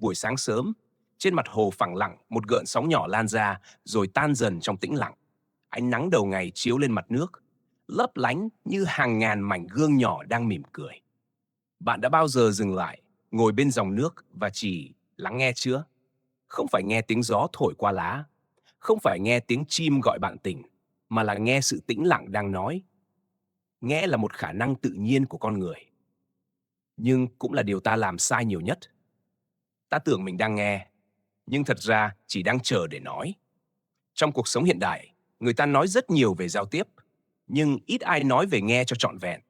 Buổi sáng sớm, trên mặt hồ phẳng lặng một gợn sóng nhỏ lan ra rồi tan dần trong tĩnh lặng. Ánh nắng đầu ngày chiếu lên mặt nước, lấp lánh như hàng ngàn mảnh gương nhỏ đang mỉm cười. Bạn đã bao giờ dừng lại, ngồi bên dòng nước và chỉ lắng nghe chưa? Không phải nghe tiếng gió thổi qua lá, không phải nghe tiếng chim gọi bạn tỉnh, mà là nghe sự tĩnh lặng đang nói. Nghe là một khả năng tự nhiên của con người, nhưng cũng là điều ta làm sai nhiều nhất. Ta tưởng mình đang nghe, nhưng thật ra chỉ đang chờ để nói. Trong cuộc sống hiện đại, người ta nói rất nhiều về giao tiếp, nhưng ít ai nói về nghe cho trọn vẹn.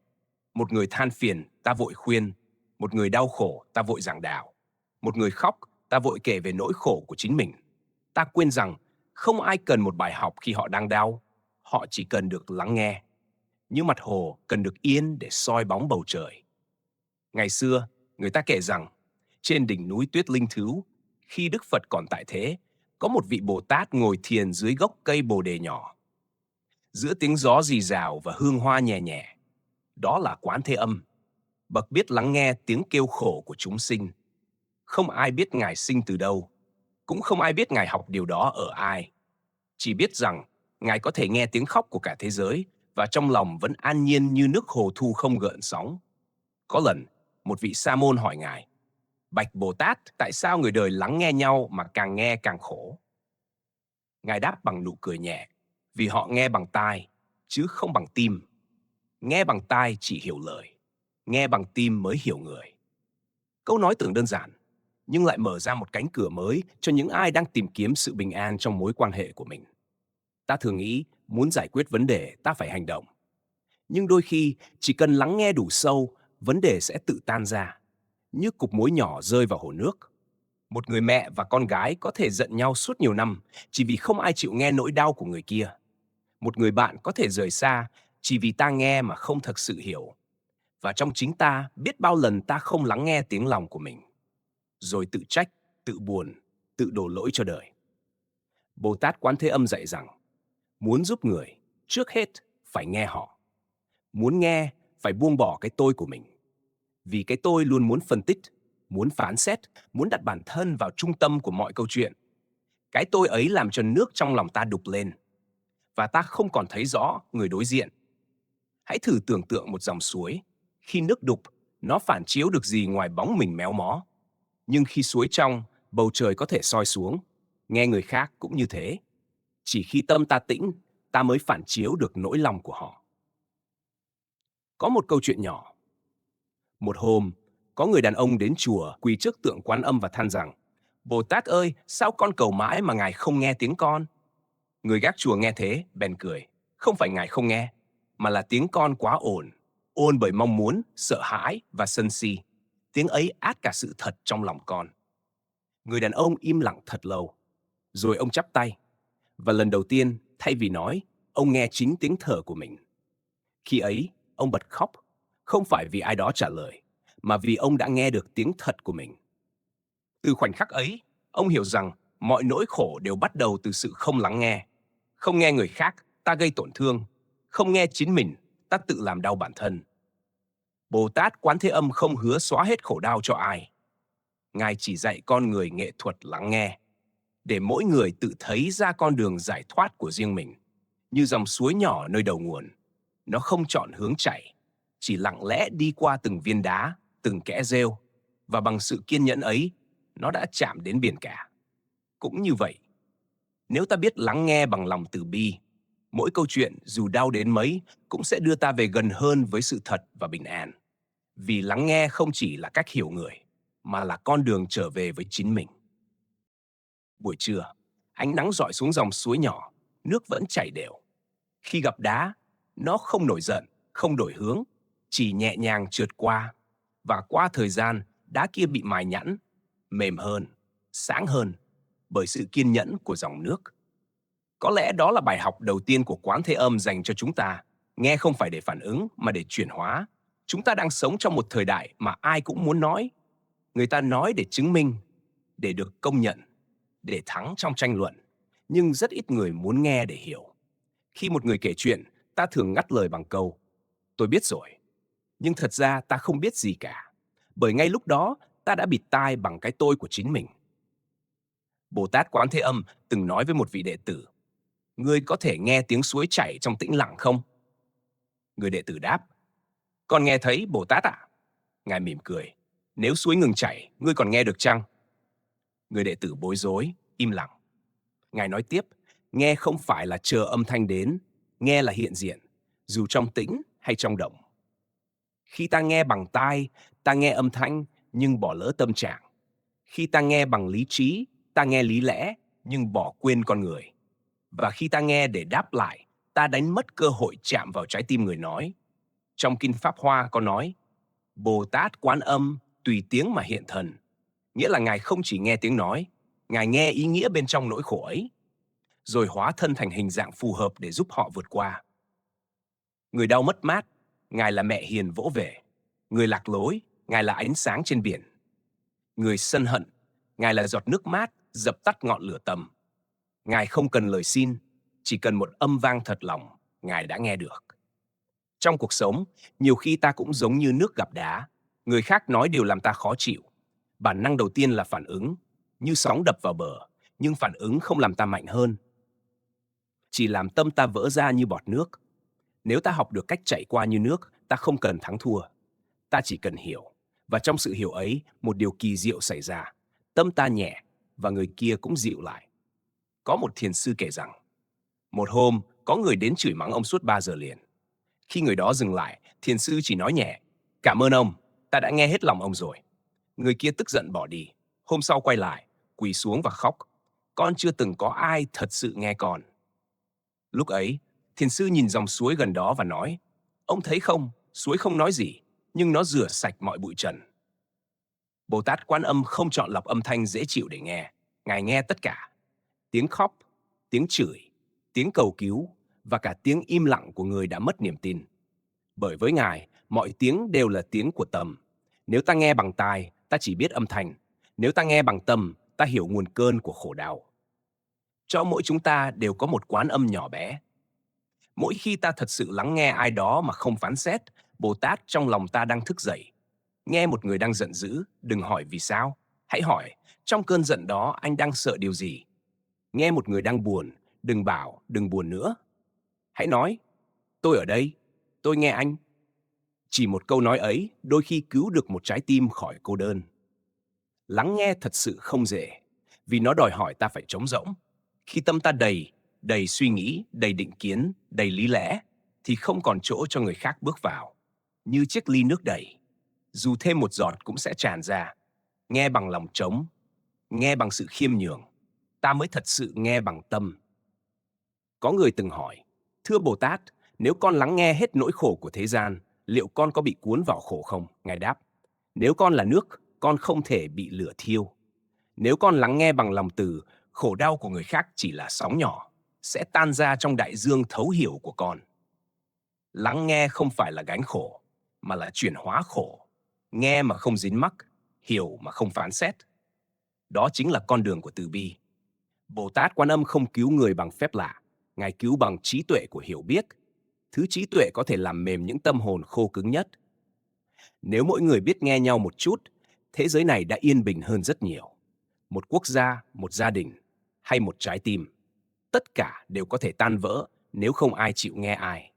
Một người than phiền, ta vội khuyên. Một người đau khổ, ta vội giảng đạo. Một người khóc, ta vội kể về nỗi khổ của chính mình. Ta quên rằng không ai cần một bài học khi họ đang đau. Họ chỉ cần được lắng nghe. Như mặt hồ cần được yên để soi bóng bầu trời. Ngày xưa, người ta kể rằng, trên đỉnh núi Tuyết Linh Thứu, khi Đức Phật còn tại thế, có một vị Bồ Tát ngồi thiền dưới gốc cây bồ đề nhỏ. Giữa tiếng gió rì rào và hương hoa nhẹ nhẹ, đó là Quán Thế Âm, bậc biết lắng nghe tiếng kêu khổ của chúng sinh. Không ai biết Ngài sinh từ đâu, cũng không ai biết Ngài học điều đó ở ai. Chỉ biết rằng Ngài có thể nghe tiếng khóc của cả thế giới và trong lòng vẫn an nhiên như nước hồ thu không gợn sóng. Có lần, một vị sa môn hỏi Ngài, Bạch Bồ Tát, tại sao người đời lắng nghe nhau mà càng nghe càng khổ? Ngài đáp bằng nụ cười nhẹ, vì họ nghe bằng tai, chứ không bằng tim. Nghe bằng tai chỉ hiểu lời, nghe bằng tim mới hiểu người. Câu nói tưởng đơn giản, nhưng lại mở ra một cánh cửa mới cho những ai đang tìm kiếm sự bình an trong mối quan hệ của mình. Ta thường nghĩ, muốn giải quyết vấn đề, ta phải hành động. Nhưng đôi khi, chỉ cần lắng nghe đủ sâu, vấn đề sẽ tự tan ra, như cục muối nhỏ rơi vào hồ nước. Một người mẹ và con gái có thể giận nhau suốt nhiều năm chỉ vì không ai chịu nghe nỗi đau của người kia. Một người bạn có thể rời xa chỉ vì ta nghe mà không thực sự hiểu. Và trong chính ta, biết bao lần ta không lắng nghe tiếng lòng của mình, rồi tự trách, tự buồn, tự đổ lỗi cho đời. Bồ Tát Quán Thế Âm dạy rằng, muốn giúp người, trước hết phải nghe họ. Muốn nghe, phải buông bỏ cái tôi của mình. Vì cái tôi luôn muốn phân tích, muốn phán xét, muốn đặt bản thân vào trung tâm của mọi câu chuyện. Cái tôi ấy làm cho nước trong lòng ta đục lên, và ta không còn thấy rõ người đối diện. Hãy thử tưởng tượng một dòng suối. Khi nước đục, nó phản chiếu được gì ngoài bóng mình méo mó. Nhưng khi suối trong, bầu trời có thể soi xuống. Nghe người khác cũng như thế. Chỉ khi tâm ta tĩnh, ta mới phản chiếu được nỗi lòng của họ. Có một câu chuyện nhỏ. Một hôm, có người đàn ông đến chùa quỳ trước tượng Quán Âm và than rằng, Bồ Tát ơi, sao con cầu mãi mà Ngài không nghe tiếng con? Người gác chùa nghe thế, bèn cười. Không phải Ngài không nghe, mà là tiếng con quá ồn. Ồn bởi mong muốn, sợ hãi và sân si. Tiếng ấy át cả sự thật trong lòng con. Người đàn ông im lặng thật lâu. Rồi ông chắp tay. Và lần đầu tiên, thay vì nói, ông nghe chính tiếng thở của mình. Khi ấy, ông bật khóc. Không phải vì ai đó trả lời, mà vì ông đã nghe được tiếng thật của mình. Từ khoảnh khắc ấy, ông hiểu rằng mọi nỗi khổ đều bắt đầu từ sự không lắng nghe. Không nghe người khác, ta gây tổn thương. Không nghe chính mình, ta tự làm đau bản thân. Bồ Tát Quán Thế Âm không hứa xóa hết khổ đau cho ai. Ngài chỉ dạy con người nghệ thuật lắng nghe, để mỗi người tự thấy ra con đường giải thoát của riêng mình. Như dòng suối nhỏ nơi đầu nguồn, nó không chọn hướng chảy, chỉ lặng lẽ đi qua từng viên đá, từng kẽ rêu, và bằng sự kiên nhẫn ấy, nó đã chạm đến biển cả. Cũng như vậy, nếu ta biết lắng nghe bằng lòng từ bi, mỗi câu chuyện dù đau đến mấy cũng sẽ đưa ta về gần hơn với sự thật và bình an. Vì lắng nghe không chỉ là cách hiểu người, mà là con đường trở về với chính mình. Buổi trưa, ánh nắng rọi xuống dòng suối nhỏ, nước vẫn chảy đều. Khi gặp đá, nó không nổi giận, không đổi hướng, chỉ nhẹ nhàng trượt qua. Và qua thời gian, đá kia bị mài nhẵn, mềm hơn, sáng hơn, bởi sự kiên nhẫn của dòng nước. Có lẽ đó là bài học đầu tiên của Quán Thế Âm dành cho chúng ta. Nghe không phải để phản ứng, mà để chuyển hóa. Chúng ta đang sống trong một thời đại mà ai cũng muốn nói. Người ta nói để chứng minh, để được công nhận, để thắng trong tranh luận. Nhưng rất ít người muốn nghe để hiểu. Khi một người kể chuyện, ta thường ngắt lời bằng câu, tôi biết rồi. Nhưng thật ra ta không biết gì cả. Bởi ngay lúc đó, ta đã bịt tai bằng cái tôi của chính mình. Bồ Tát Quán Thế Âm từng nói với một vị đệ tử, ngươi có thể nghe tiếng suối chảy trong tĩnh lặng không? Người đệ tử đáp, con nghe thấy Bồ Tát ạ. Ngài mỉm cười, nếu suối ngừng chảy, ngươi còn nghe được chăng? Người đệ tử bối rối, im lặng. Ngài nói tiếp, nghe không phải là chờ âm thanh đến, nghe là hiện diện, dù trong tĩnh hay trong động. Khi ta nghe bằng tai, ta nghe âm thanh nhưng bỏ lỡ tâm trạng. Khi ta nghe bằng lý trí, ta nghe lý lẽ nhưng bỏ quên con người. Và khi ta nghe để đáp lại, ta đánh mất cơ hội chạm vào trái tim người nói. Trong Kinh Pháp Hoa có nói, Bồ Tát Quán Âm tùy tiếng mà hiện thần. Nghĩa là Ngài không chỉ nghe tiếng nói, Ngài nghe ý nghĩa bên trong nỗi khổ ấy, rồi hóa thân thành hình dạng phù hợp để giúp họ vượt qua. Người đau mất mát, Ngài là mẹ hiền vỗ về. Người lạc lối, Ngài là ánh sáng trên biển. Người sân hận, Ngài là giọt nước mát dập tắt ngọn lửa tầm. Ngài không cần lời xin, chỉ cần một âm vang thật lòng, Ngài đã nghe được. Trong cuộc sống, nhiều khi ta cũng giống như nước gặp đá. Người khác nói đều làm ta khó chịu. Bản năng đầu tiên là phản ứng, như sóng đập vào bờ, nhưng phản ứng không làm ta mạnh hơn. Chỉ làm tâm ta vỡ ra như bọt nước. Nếu ta học được cách chạy qua như nước, ta không cần thắng thua. Ta chỉ cần hiểu. Và trong sự hiểu ấy, một điều kỳ diệu xảy ra. Tâm ta nhẹ, và người kia cũng dịu lại. Có một thiền sư kể rằng, một hôm, có người đến chửi mắng ông suốt 3 giờ liền. Khi người đó dừng lại, thiền sư chỉ nói nhẹ, cảm ơn ông, ta đã nghe hết lòng ông rồi. Người kia tức giận bỏ đi. Hôm sau quay lại, quỳ xuống và khóc. Con chưa từng có ai thật sự nghe con. Lúc ấy, thiền sư nhìn dòng suối gần đó và nói, ông thấy không, suối không nói gì, nhưng nó rửa sạch mọi bụi trần. Bồ Tát Quán Âm không chọn lọc âm thanh dễ chịu để nghe. Ngài nghe tất cả. Tiếng khóc, tiếng chửi, tiếng cầu cứu và cả tiếng im lặng của người đã mất niềm tin. Bởi với Ngài, mọi tiếng đều là tiếng của tâm. Nếu ta nghe bằng tai, ta chỉ biết âm thanh. Nếu ta nghe bằng tâm, ta hiểu nguồn cơn của khổ đau. Cho mỗi chúng ta đều có một quán âm nhỏ bé. Mỗi khi ta thật sự lắng nghe ai đó mà không phán xét, Bồ Tát trong lòng ta đang thức dậy. Nghe một người đang giận dữ, đừng hỏi vì sao. Hãy hỏi, trong cơn giận đó anh đang sợ điều gì? Nghe một người đang buồn, đừng bảo, đừng buồn nữa. Hãy nói, tôi ở đây, tôi nghe anh. Chỉ một câu nói ấy đôi khi cứu được một trái tim khỏi cô đơn. Lắng nghe thật sự không dễ, vì nó đòi hỏi ta phải trống rỗng. Khi tâm ta đầy suy nghĩ, đầy định kiến, đầy lý lẽ, thì không còn chỗ cho người khác bước vào. Như chiếc ly nước đầy, dù thêm một giọt cũng sẽ tràn ra. Nghe bằng lòng trống, nghe bằng sự khiêm nhường, ta mới thật sự nghe bằng tâm. Có người từng hỏi, thưa Bồ Tát, nếu con lắng nghe hết nỗi khổ của thế gian, liệu con có bị cuốn vào khổ không? Ngài đáp, nếu con là nước, con không thể bị lửa thiêu. Nếu con lắng nghe bằng lòng từ, khổ đau của người khác chỉ là sóng nhỏ, sẽ tan ra trong đại dương thấu hiểu của con. Lắng nghe không phải là gánh khổ, mà là chuyển hóa khổ. Nghe mà không dính mắc, hiểu mà không phán xét. Đó chính là con đường của từ bi. Bồ Tát Quan Âm không cứu người bằng phép lạ, Ngài cứu bằng trí tuệ của hiểu biết. Thứ trí tuệ có thể làm mềm những tâm hồn khô cứng nhất. Nếu mỗi người biết nghe nhau một chút, thế giới này đã yên bình hơn rất nhiều. Một quốc gia, một gia đình hay một trái tim, tất cả đều có thể tan vỡ nếu không ai chịu nghe ai.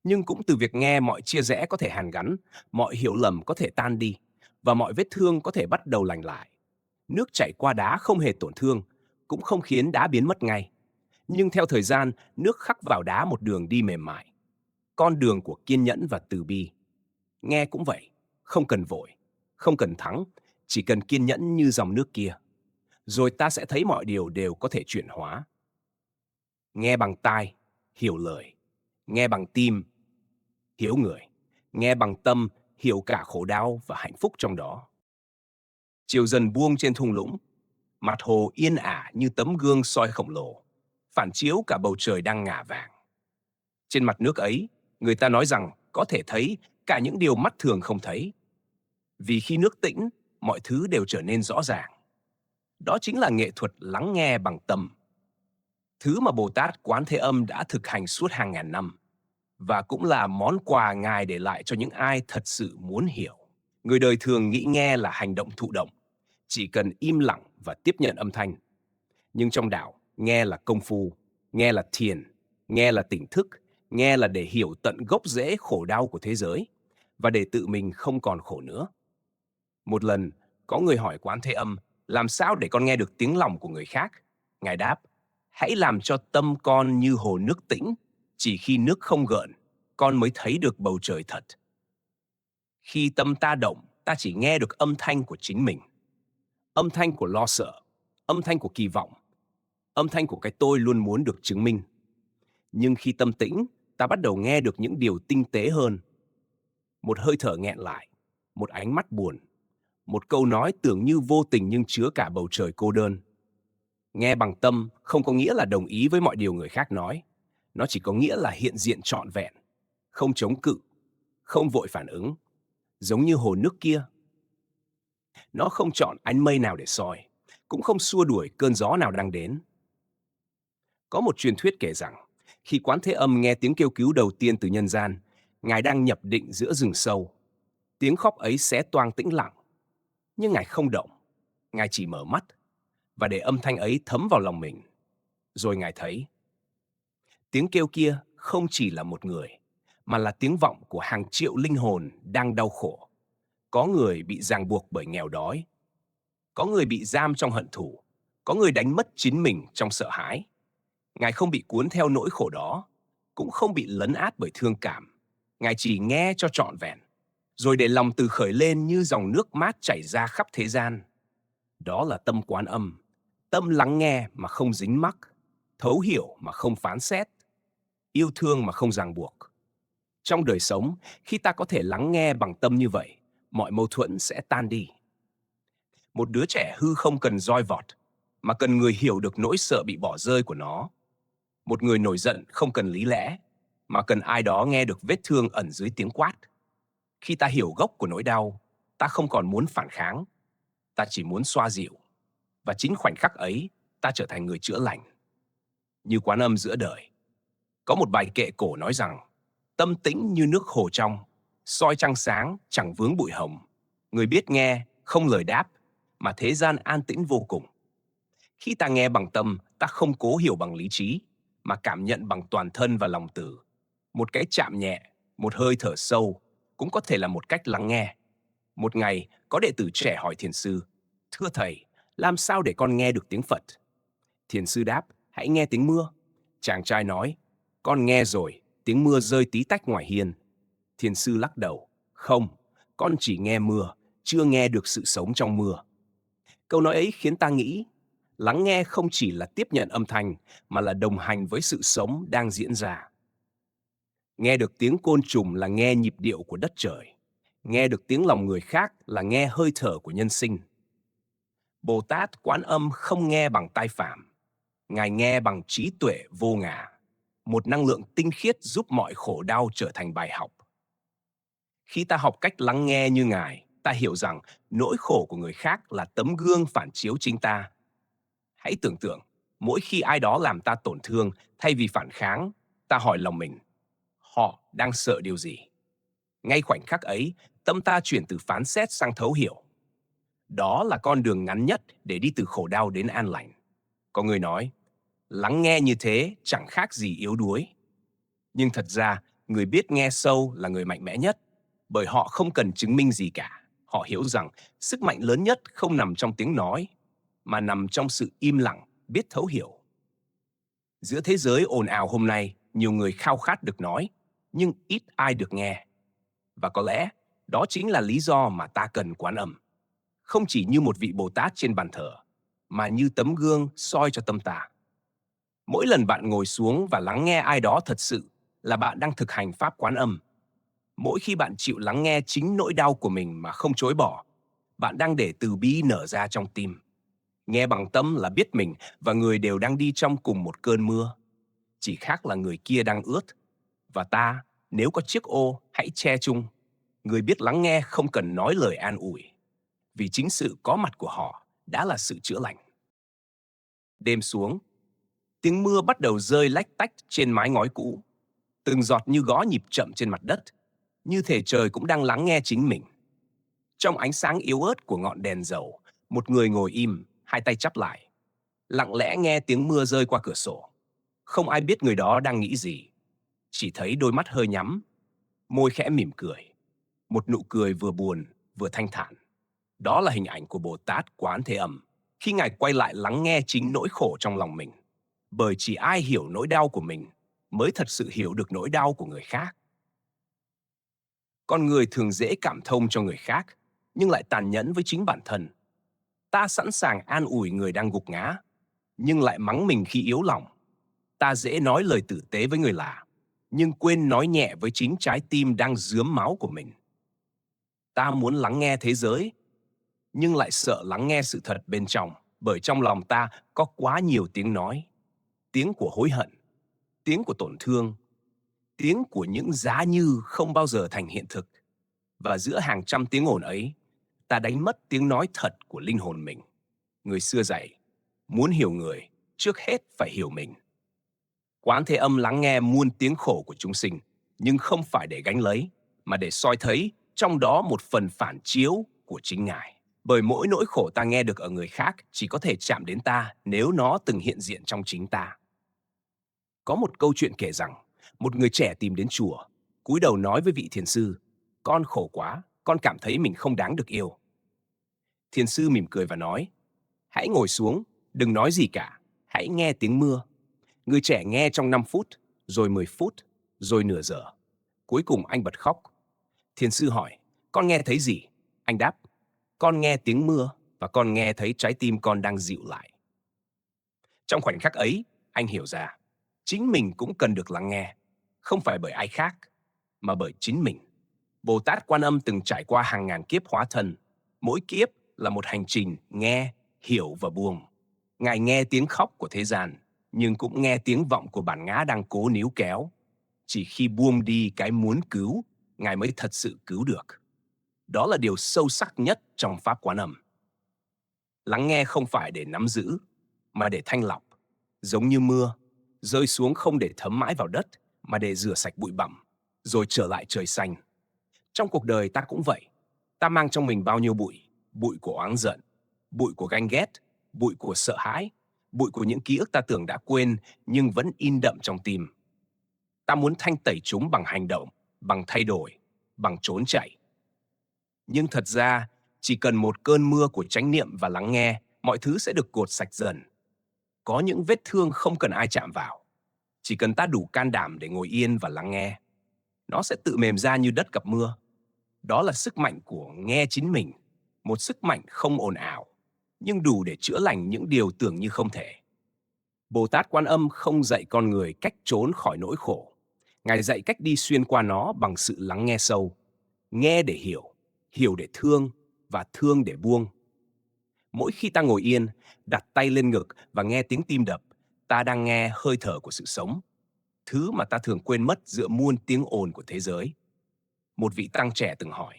Nhưng cũng từ việc nghe mọi chia rẽ có thể hàn gắn, mọi hiểu lầm có thể tan đi và mọi vết thương có thể bắt đầu lành lại. Nước chảy qua đá không hề tổn thương, cũng không khiến đá biến mất ngay. Nhưng theo thời gian, nước khắc vào đá một đường đi mềm mại. Con đường của kiên nhẫn và từ bi. Nghe cũng vậy, không cần vội, không cần thắng, chỉ cần kiên nhẫn như dòng nước kia. Rồi ta sẽ thấy mọi điều đều có thể chuyển hóa. Nghe bằng tai, hiểu lời. Nghe bằng tim, hiểu người. Nghe bằng tâm, hiểu cả khổ đau và hạnh phúc trong đó. Chiều dần buông trên thung lũng, mặt hồ yên ả như tấm gương soi khổng lồ, phản chiếu cả bầu trời đang ngả vàng. Trên mặt nước ấy, người ta nói rằng có thể thấy cả những điều mắt thường không thấy. Vì khi nước tĩnh, mọi thứ đều trở nên rõ ràng. Đó chính là nghệ thuật lắng nghe bằng tâm. Thứ mà Bồ Tát Quán Thế Âm đã thực hành suốt hàng ngàn năm, và cũng là món quà Ngài để lại cho những ai thật sự muốn hiểu. Người đời thường nghĩ nghe là hành động thụ động, chỉ cần im lặng và tiếp nhận âm thanh. Nhưng trong đạo, nghe là công phu, nghe là thiền, nghe là tỉnh thức, nghe là để hiểu tận gốc rễ khổ đau của thế giới và để tự mình không còn khổ nữa. Một lần, có người hỏi Quán Thế Âm, làm sao để con nghe được tiếng lòng của người khác? Ngài đáp, hãy làm cho tâm con như hồ nước tĩnh, chỉ khi nước không gợn, con mới thấy được bầu trời thật. Khi tâm ta động, ta chỉ nghe được âm thanh của chính mình. Âm thanh của lo sợ, âm thanh của kỳ vọng, âm thanh của cái tôi luôn muốn được chứng minh. Nhưng khi tâm tĩnh, ta bắt đầu nghe được những điều tinh tế hơn. Một hơi thở nghẹn lại, một ánh mắt buồn, một câu nói tưởng như vô tình nhưng chứa cả bầu trời cô đơn. Nghe bằng tâm không có nghĩa là đồng ý với mọi điều người khác nói. Nó chỉ có nghĩa là hiện diện trọn vẹn, không chống cự, không vội phản ứng, giống như hồ nước kia. Nó không chọn ánh mây nào để soi, cũng không xua đuổi cơn gió nào đang đến. Có một truyền thuyết kể rằng, khi Quán Thế Âm nghe tiếng kêu cứu đầu tiên từ nhân gian, Ngài đang nhập định giữa rừng sâu. Tiếng khóc ấy xé toang tĩnh lặng, nhưng Ngài không động. Ngài chỉ mở mắt và để âm thanh ấy thấm vào lòng mình. Rồi Ngài thấy, tiếng kêu kia không chỉ là một người, mà là tiếng vọng của hàng triệu linh hồn đang đau khổ. Có người bị ràng buộc bởi nghèo đói, có người bị giam trong hận thù, có người đánh mất chính mình trong sợ hãi. Ngài không bị cuốn theo nỗi khổ đó, cũng không bị lấn át bởi thương cảm. Ngài chỉ nghe cho trọn vẹn, rồi để lòng từ khởi lên như dòng nước mát chảy ra khắp thế gian. Đó là tâm Quán Âm, tâm lắng nghe mà không dính mắc, thấu hiểu mà không phán xét, yêu thương mà không ràng buộc. Trong đời sống, khi ta có thể lắng nghe bằng tâm như vậy, mọi mâu thuẫn sẽ tan đi. Một đứa trẻ hư không cần roi vọt, mà cần người hiểu được nỗi sợ bị bỏ rơi của nó. Một người nổi giận không cần lý lẽ, mà cần ai đó nghe được vết thương ẩn dưới tiếng quát. Khi ta hiểu gốc của nỗi đau, ta không còn muốn phản kháng, ta chỉ muốn xoa dịu. Và chính khoảnh khắc ấy, ta trở thành người chữa lành. Như Quán Âm giữa đời. Có một bài kệ cổ nói rằng, tâm tĩnh như nước hồ trong, soi trăng sáng chẳng vướng bụi hồng. Người biết nghe, không lời đáp, mà thế gian an tĩnh vô cùng. Khi ta nghe bằng tâm, ta không cố hiểu bằng lý trí, mà cảm nhận bằng toàn thân và lòng từ. Một cái chạm nhẹ, một hơi thở sâu, cũng có thể là một cách lắng nghe. Một ngày, có đệ tử trẻ hỏi thiền sư, thưa thầy, làm sao để con nghe được tiếng Phật? Thiền sư đáp, hãy nghe tiếng mưa. Chàng trai nói, con nghe rồi, tiếng mưa rơi tí tách ngoài hiên. Thiền sư lắc đầu, không, con chỉ nghe mưa, chưa nghe được sự sống trong mưa. Câu nói ấy khiến ta nghĩ, lắng nghe không chỉ là tiếp nhận âm thanh, mà là đồng hành với sự sống đang diễn ra. Nghe được tiếng côn trùng là nghe nhịp điệu của đất trời. Nghe được tiếng lòng người khác là nghe hơi thở của nhân sinh. Bồ Tát Quán Âm không nghe bằng tai phạm. Ngài nghe bằng trí tuệ vô ngã. Một năng lượng tinh khiết giúp mọi khổ đau trở thành bài học. Khi ta học cách lắng nghe như Ngài, ta hiểu rằng nỗi khổ của người khác là tấm gương phản chiếu chính ta. Hãy tưởng tượng, mỗi khi ai đó làm ta tổn thương, thay vì phản kháng, ta hỏi lòng mình, họ đang sợ điều gì? Ngay khoảnh khắc ấy, tâm ta chuyển từ phán xét sang thấu hiểu. Đó là con đường ngắn nhất để đi từ khổ đau đến an lành. Có người nói, lắng nghe như thế chẳng khác gì yếu đuối. Nhưng thật ra, người biết nghe sâu là người mạnh mẽ nhất, bởi họ không cần chứng minh gì cả. Họ hiểu rằng sức mạnh lớn nhất không nằm trong tiếng nói, mà nằm trong sự im lặng, biết thấu hiểu. Giữa thế giới ồn ào hôm nay, nhiều người khao khát được nói, nhưng ít ai được nghe. Và có lẽ, đó chính là lý do mà ta cần Quán Âm. Không chỉ như một vị Bồ Tát trên bàn thờ, mà như tấm gương soi cho tâm ta. Mỗi lần bạn ngồi xuống và lắng nghe ai đó thật sự là bạn đang thực hành Pháp Quán Âm. Mỗi khi bạn chịu lắng nghe chính nỗi đau của mình mà không chối bỏ, bạn đang để từ bi nở ra trong tim. Nghe bằng tâm là biết mình và người đều đang đi trong cùng một cơn mưa. Chỉ khác là người kia đang ướt. Và ta, nếu có chiếc ô, hãy che chung. Người biết lắng nghe không cần nói lời an ủi. Vì chính sự có mặt của họ đã là sự chữa lành. Đêm xuống, tiếng mưa bắt đầu rơi lách tách trên mái ngói cũ. Từng giọt như gõ nhịp chậm trên mặt đất, như thể trời cũng đang lắng nghe chính mình. Trong ánh sáng yếu ớt của ngọn đèn dầu, một người ngồi im, hai tay chắp lại, lặng lẽ nghe tiếng mưa rơi qua cửa sổ. Không ai biết người đó đang nghĩ gì, chỉ thấy đôi mắt hơi nhắm, môi khẽ mỉm cười, một nụ cười vừa buồn vừa thanh thản. Đó là hình ảnh của Bồ Tát Quán Thế Âm, khi Ngài quay lại lắng nghe chính nỗi khổ trong lòng mình. Bởi chỉ ai hiểu nỗi đau của mình mới thật sự hiểu được nỗi đau của người khác. Con người thường dễ cảm thông cho người khác, nhưng lại tàn nhẫn với chính bản thân. Ta sẵn sàng an ủi người đang gục ngã, nhưng lại mắng mình khi yếu lòng. Ta dễ nói lời tử tế với người lạ, nhưng quên nói nhẹ với chính trái tim đang rướm máu của mình. Ta muốn lắng nghe thế giới, nhưng lại sợ lắng nghe sự thật bên trong, bởi trong lòng ta có quá nhiều tiếng nói. Tiếng của hối hận, tiếng của tổn thương, tiếng của những giá như không bao giờ thành hiện thực. Và giữa hàng trăm tiếng ồn ấy, ta đánh mất tiếng nói thật của linh hồn mình. Người xưa dạy, muốn hiểu người, trước hết phải hiểu mình. Quán Thế Âm lắng nghe muôn tiếng khổ của chúng sinh, nhưng không phải để gánh lấy, mà để soi thấy trong đó một phần phản chiếu của chính Ngài. Bởi mỗi nỗi khổ ta nghe được ở người khác chỉ có thể chạm đến ta nếu nó từng hiện diện trong chính ta. Có một câu chuyện kể rằng, một người trẻ tìm đến chùa, cúi đầu nói với vị thiền sư, con khổ quá, con cảm thấy mình không đáng được yêu. Thiền sư mỉm cười và nói, hãy ngồi xuống, đừng nói gì cả, hãy nghe tiếng mưa. Người trẻ nghe trong 5 phút, rồi 10 phút, rồi nửa giờ. Cuối cùng anh bật khóc. Thiền sư hỏi, con nghe thấy gì? Anh đáp, con nghe tiếng mưa và con nghe thấy trái tim con đang dịu lại. Trong khoảnh khắc ấy, anh hiểu ra, chính mình cũng cần được lắng nghe, không phải bởi ai khác, mà bởi chính mình. Bồ Tát Quan Âm từng trải qua hàng ngàn kiếp hóa thân. Mỗi kiếp là một hành trình nghe, hiểu và buông. Ngài nghe tiếng khóc của thế gian, nhưng cũng nghe tiếng vọng của bản ngã đang cố níu kéo. Chỉ khi buông đi cái muốn cứu, Ngài mới thật sự cứu được. Đó là điều sâu sắc nhất trong Pháp Quán Âm. Lắng nghe không phải để nắm giữ, mà để thanh lọc. Giống như mưa, rơi xuống không để thấm mãi vào đất, mà để rửa sạch bụi bặm, rồi trở lại trời xanh. Trong cuộc đời ta cũng vậy. Ta mang trong mình bao nhiêu bụi, bụi của oán giận, bụi của ganh ghét, bụi của sợ hãi, bụi của những ký ức ta tưởng đã quên nhưng vẫn in đậm trong tim. Ta muốn thanh tẩy chúng bằng hành động, bằng thay đổi, bằng trốn chạy. Nhưng thật ra, chỉ cần một cơn mưa của chánh niệm và lắng nghe, mọi thứ sẽ được cột sạch dần. Có những vết thương không cần ai chạm vào. Chỉ cần ta đủ can đảm để ngồi yên và lắng nghe, nó sẽ tự mềm ra như đất gặp mưa. Đó là sức mạnh của nghe chính mình, một sức mạnh không ồn ào, nhưng đủ để chữa lành những điều tưởng như không thể. Bồ Tát Quan Âm không dạy con người cách trốn khỏi nỗi khổ. Ngài dạy cách đi xuyên qua nó bằng sự lắng nghe sâu. Nghe để hiểu, hiểu để thương và thương để buông. Mỗi khi ta ngồi yên, đặt tay lên ngực và nghe tiếng tim đập, ta đang nghe hơi thở của sự sống, thứ mà ta thường quên mất giữa muôn tiếng ồn của thế giới. Một vị tăng trẻ từng hỏi,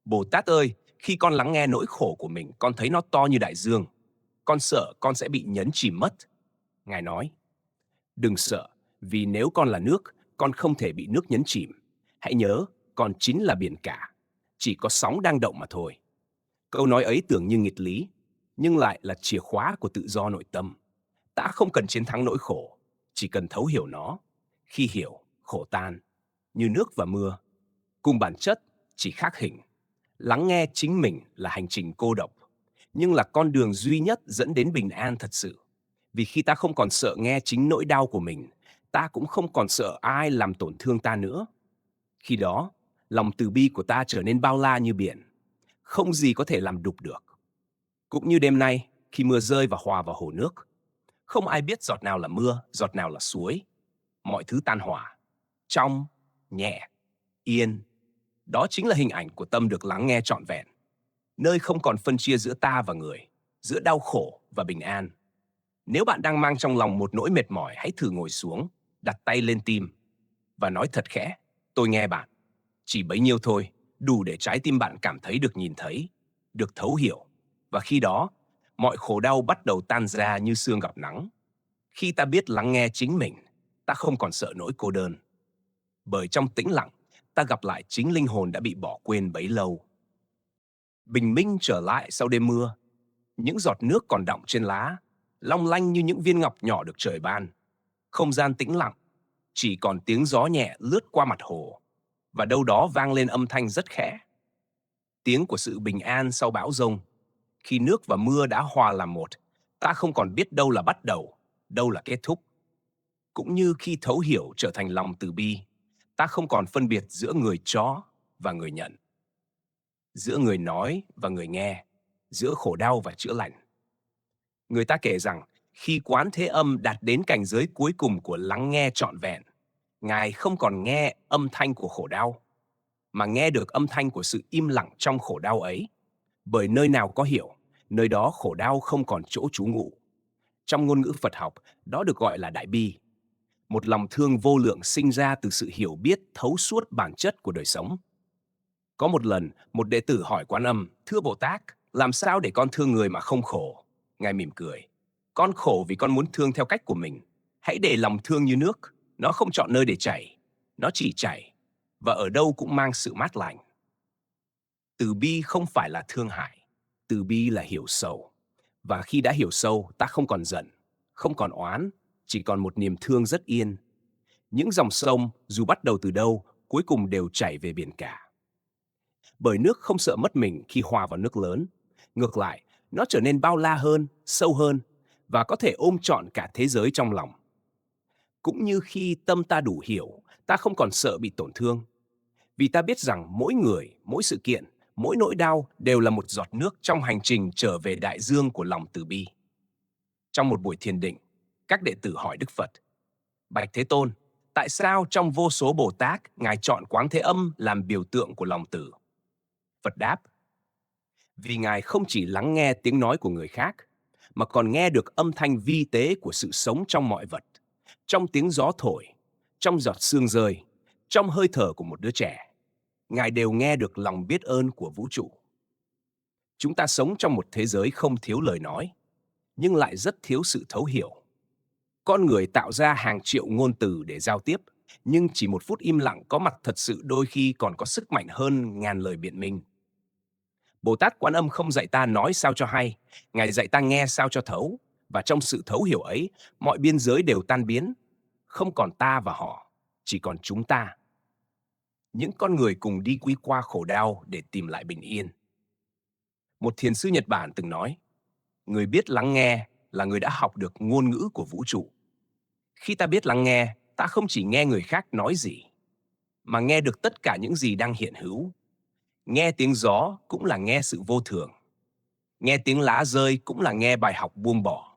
Bồ Tát ơi, khi con lắng nghe nỗi khổ của mình, con thấy nó to như đại dương. Con sợ con sẽ bị nhấn chìm mất. Ngài nói, đừng sợ, vì nếu con là nước, con không thể bị nước nhấn chìm. Hãy nhớ, con chính là biển cả, chỉ có sóng đang động mà thôi. Câu nói ấy tưởng như nghịch lý, nhưng lại là chìa khóa của tự do nội tâm. Ta không cần chiến thắng nỗi khổ, chỉ cần thấu hiểu nó. Khi hiểu, khổ tan, như nước và mưa. Cùng bản chất, chỉ khác hình. Lắng nghe chính mình là hành trình cô độc, nhưng là con đường duy nhất dẫn đến bình an thật sự. Vì khi ta không còn sợ nghe chính nỗi đau của mình, ta cũng không còn sợ ai làm tổn thương ta nữa. Khi đó, lòng từ bi của ta trở nên bao la như biển. Không gì có thể làm đục được. Cũng như đêm nay, khi mưa rơi và hòa vào hồ nước, không ai biết giọt nào là mưa, giọt nào là suối. Mọi thứ tan hỏa, trong, nhẹ, yên. Đó chính là hình ảnh của tâm được lắng nghe trọn vẹn, nơi không còn phân chia giữa ta và người, giữa đau khổ và bình an. Nếu bạn đang mang trong lòng một nỗi mệt mỏi, hãy thử ngồi xuống, đặt tay lên tim và nói thật khẽ, tôi nghe bạn. Chỉ bấy nhiêu thôi, đủ để trái tim bạn cảm thấy được nhìn thấy, được thấu hiểu. Và khi đó, mọi khổ đau bắt đầu tan ra như sương gặp nắng. Khi ta biết lắng nghe chính mình, ta không còn sợ nỗi cô đơn. Bởi trong tĩnh lặng, ta gặp lại chính linh hồn đã bị bỏ quên bấy lâu. Bình minh trở lại sau đêm mưa, những giọt nước còn đọng trên lá, long lanh như những viên ngọc nhỏ được trời ban. Không gian tĩnh lặng, chỉ còn tiếng gió nhẹ lướt qua mặt hồ, và đâu đó vang lên âm thanh rất khẽ. Tiếng của sự bình an sau bão giông. Khi nước và mưa đã hòa làm một, ta không còn biết đâu là bắt đầu, đâu là kết thúc. Cũng như khi thấu hiểu trở thành lòng từ bi, ta không còn phân biệt giữa người cho và người nhận, giữa người nói và người nghe, giữa khổ đau và chữa lành. Người ta kể rằng, khi Quán Thế Âm đạt đến cảnh giới cuối cùng của lắng nghe trọn vẹn, Ngài không còn nghe âm thanh của khổ đau, mà nghe được âm thanh của sự im lặng trong khổ đau ấy. Bởi nơi nào có hiểu, nơi đó khổ đau không còn chỗ trú ngụ. Trong ngôn ngữ Phật học, đó được gọi là đại bi. Một lòng thương vô lượng sinh ra từ sự hiểu biết thấu suốt bản chất của đời sống. Có một lần, một đệ tử hỏi Quán Âm, thưa Bồ Tát, làm sao để con thương người mà không khổ? Ngài mỉm cười, con khổ vì con muốn thương theo cách của mình. Hãy để lòng thương như nước, nó không chọn nơi để chảy, nó chỉ chảy, và ở đâu cũng mang sự mát lành. Từ bi không phải là thương hại, từ bi là hiểu sâu. Và khi đã hiểu sâu, ta không còn giận, không còn oán, chỉ còn một niềm thương rất yên. Những dòng sông, dù bắt đầu từ đâu, cuối cùng đều chảy về biển cả. Bởi nước không sợ mất mình khi hòa vào nước lớn. Ngược lại, nó trở nên bao la hơn, sâu hơn, và có thể ôm trọn cả thế giới trong lòng. Cũng như khi tâm ta đủ hiểu, ta không còn sợ bị tổn thương. Vì ta biết rằng mỗi người, mỗi sự kiện, mỗi nỗi đau đều là một giọt nước trong hành trình trở về đại dương của lòng từ bi. Trong một buổi thiền định, các đệ tử hỏi Đức Phật, Bạch Thế Tôn, tại sao trong vô số Bồ Tát, Ngài chọn Quán Thế Âm làm biểu tượng của lòng từ? Phật đáp, vì Ngài không chỉ lắng nghe tiếng nói của người khác, mà còn nghe được âm thanh vi tế của sự sống trong mọi vật, trong tiếng gió thổi, trong giọt sương rơi, trong hơi thở của một đứa trẻ. Ngài đều nghe được lòng biết ơn của vũ trụ. Chúng ta sống trong một thế giới không thiếu lời nói, nhưng lại rất thiếu sự thấu hiểu. Con người tạo ra hàng triệu ngôn từ để giao tiếp, nhưng chỉ một phút im lặng có mặt thật sự đôi khi còn có sức mạnh hơn ngàn lời biện minh. Bồ Tát Quán Âm không dạy ta nói sao cho hay, Ngài dạy ta nghe sao cho thấu, và trong sự thấu hiểu ấy, mọi biên giới đều tan biến, không còn ta và họ, chỉ còn chúng ta. Những con người cùng đi quy qua khổ đau để tìm lại bình yên. Một thiền sư Nhật Bản từng nói, người biết lắng nghe là người đã học được ngôn ngữ của vũ trụ. Khi ta biết lắng nghe, ta không chỉ nghe người khác nói gì, mà nghe được tất cả những gì đang hiện hữu. Nghe tiếng gió cũng là nghe sự vô thường. Nghe tiếng lá rơi cũng là nghe bài học buông bỏ.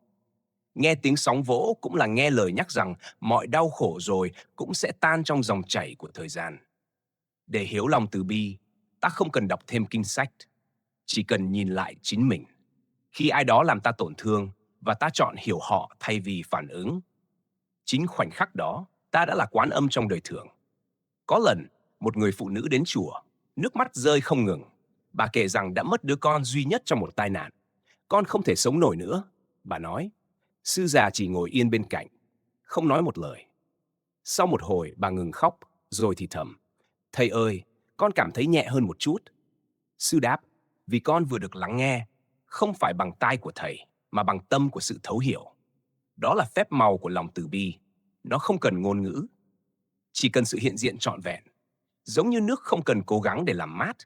Nghe tiếng sóng vỗ cũng là nghe lời nhắc rằng mọi đau khổ rồi cũng sẽ tan trong dòng chảy của thời gian. Để hiểu lòng từ bi, ta không cần đọc thêm kinh sách, chỉ cần nhìn lại chính mình. Khi ai đó làm ta tổn thương và ta chọn hiểu họ thay vì phản ứng, chính khoảnh khắc đó ta đã là Quán Âm trong đời thường. Có lần, một người phụ nữ đến chùa, nước mắt rơi không ngừng. Bà kể rằng đã mất đứa con duy nhất trong một tai nạn. Con không thể sống nổi nữa, bà nói. Sư già chỉ ngồi yên bên cạnh, không nói một lời. Sau một hồi, bà ngừng khóc, rồi thì thầm. Thầy ơi, con cảm thấy nhẹ hơn một chút. Sư đáp, vì con vừa được lắng nghe, không phải bằng tai của thầy, mà bằng tâm của sự thấu hiểu. Đó là phép màu của lòng từ bi. Nó không cần ngôn ngữ, chỉ cần sự hiện diện trọn vẹn. Giống như nước không cần cố gắng để làm mát,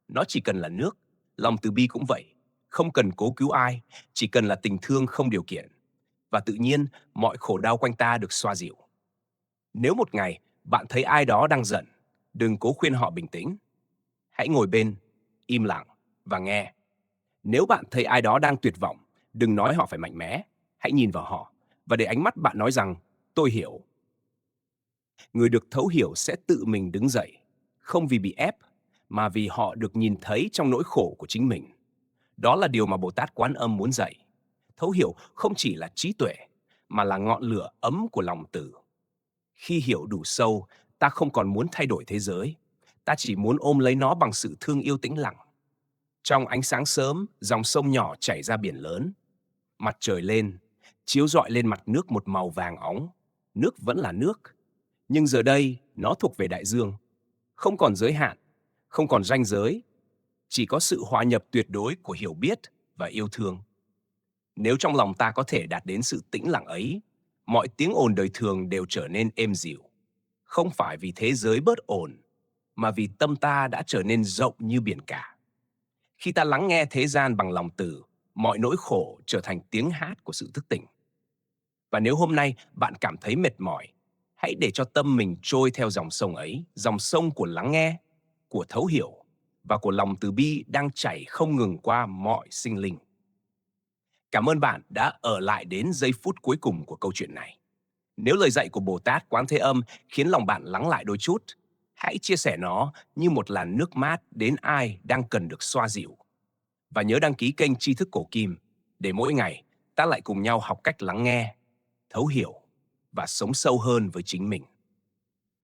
nó chỉ cần là nước. Lòng từ bi cũng vậy, không cần cố cứu ai, chỉ cần là tình thương không điều kiện. Và tự nhiên, mọi khổ đau quanh ta được xoa dịu. Nếu một ngày bạn thấy ai đó đang giận, đừng cố khuyên họ bình tĩnh. Hãy ngồi bên, im lặng và nghe. Nếu bạn thấy ai đó đang tuyệt vọng, đừng nói họ phải mạnh mẽ. Hãy nhìn vào họ và để ánh mắt bạn nói rằng, tôi hiểu. Người được thấu hiểu sẽ tự mình đứng dậy, không vì bị ép, mà vì họ được nhìn thấy trong nỗi khổ của chính mình. Đó là điều mà Bồ Tát Quán Âm muốn dạy. Thấu hiểu không chỉ là trí tuệ, mà là ngọn lửa ấm của lòng từ. Khi hiểu đủ sâu, ta không còn muốn thay đổi thế giới. Ta chỉ muốn ôm lấy nó bằng sự thương yêu tĩnh lặng. Trong ánh sáng sớm, dòng sông nhỏ chảy ra biển lớn. Mặt trời lên, chiếu rọi lên mặt nước một màu vàng óng. Nước vẫn là nước, nhưng giờ đây nó thuộc về đại dương. Không còn giới hạn, không còn ranh giới. chỉ có sự hòa nhập tuyệt đối của hiểu biết và yêu thương. Nếu trong lòng ta có thể đạt đến sự tĩnh lặng ấy, mọi tiếng ồn đời thường đều trở nên êm dịu. Không phải vì thế giới bớt ồn, mà vì tâm ta đã trở nên rộng như biển cả. Khi ta lắng nghe thế gian bằng lòng từ, mọi nỗi khổ trở thành tiếng hát của sự thức tỉnh. Và nếu hôm nay bạn cảm thấy mệt mỏi, hãy để cho tâm mình trôi theo dòng sông ấy, dòng sông của lắng nghe, của thấu hiểu và của lòng từ bi đang chảy không ngừng qua mọi sinh linh. Cảm ơn bạn đã ở lại đến giây phút cuối cùng của câu chuyện này. Nếu lời dạy của Bồ Tát Quán Thế Âm khiến lòng bạn lắng lại đôi chút, hãy chia sẻ nó như một làn nước mát đến ai đang cần được xoa dịu. Và nhớ đăng ký kênh Tri Thức Cổ Kim để mỗi ngày ta lại cùng nhau học cách lắng nghe, thấu hiểu và sống sâu hơn với chính mình.